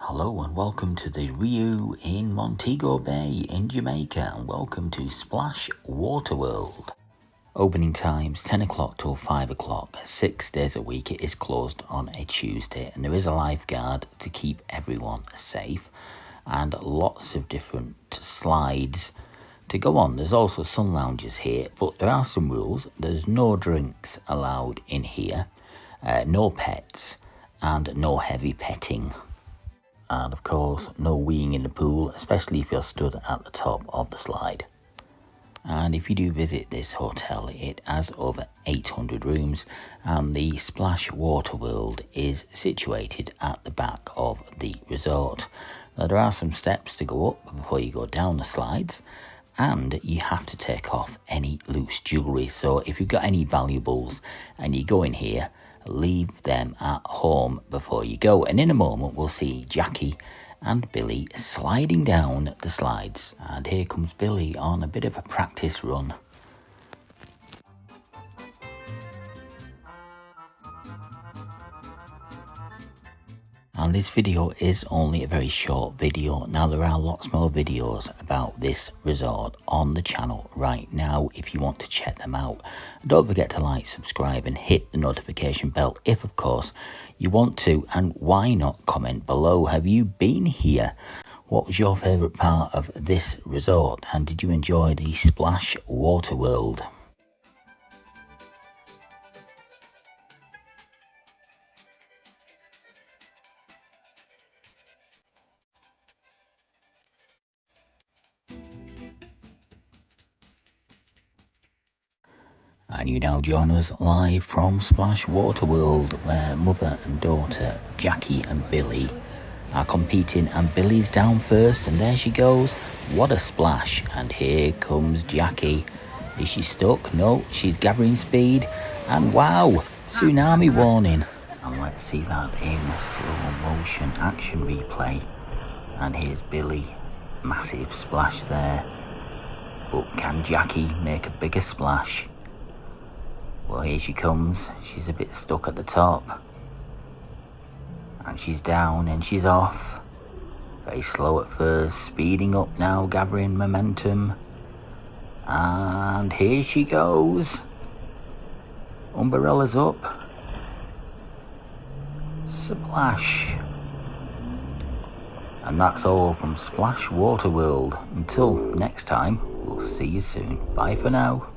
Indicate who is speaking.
Speaker 1: Hello and welcome to the RIU in Montego Bay in Jamaica, and welcome to Splash Water World. Opening times 10 o'clock till 5 o'clock, 6 days a week. It is closed on a Tuesday, and there is a lifeguard to keep everyone safe and lots of different slides to go on. There's also sun lounges here, but there are some rules. There's no drinks allowed in here, no pets, and no heavy petting. And of course, no weeing in the pool, especially if you're stood at the top of the slide. And if you do visit this hotel, it has over 800 rooms, and the Splash Water World is situated at the back of the resort. Now, there are some steps to go up before you go down the slides, and you have to take off any loose jewellery. So if you've got any valuables and you go in here, leave them at home before you go. And in a moment we'll see Jackie and Billie sliding down the slides. And here comes Billie on a bit of a practice run. And this video is only a very short video. Now, there are lots more videos about this resort on the channel right now if you want to check them out. Don't forget to like, subscribe and hit the notification bell if of course you want to. And why not comment below, have you been here? What was your favourite part of this resort, and did you enjoy the Splash Water World? And you now join us live from Splash Water World, where mother and daughter Jackie and Billie are competing, and Billie's down first, and there she goes. What a splash. And here comes Jackie. Is she stuck? No, she's gathering speed, and wow, tsunami warning. And let's see that in a slow motion action replay. And here's Billie, massive splash there, but can Jackie make a bigger splash? Well, here she comes. She's a bit stuck at the top. And she's down and she's off. Very slow at first, speeding up now, gathering momentum. And here she goes. Umbrella's up. Splash. And that's all from Splash Water World. Until next time, we'll see you soon. Bye for now.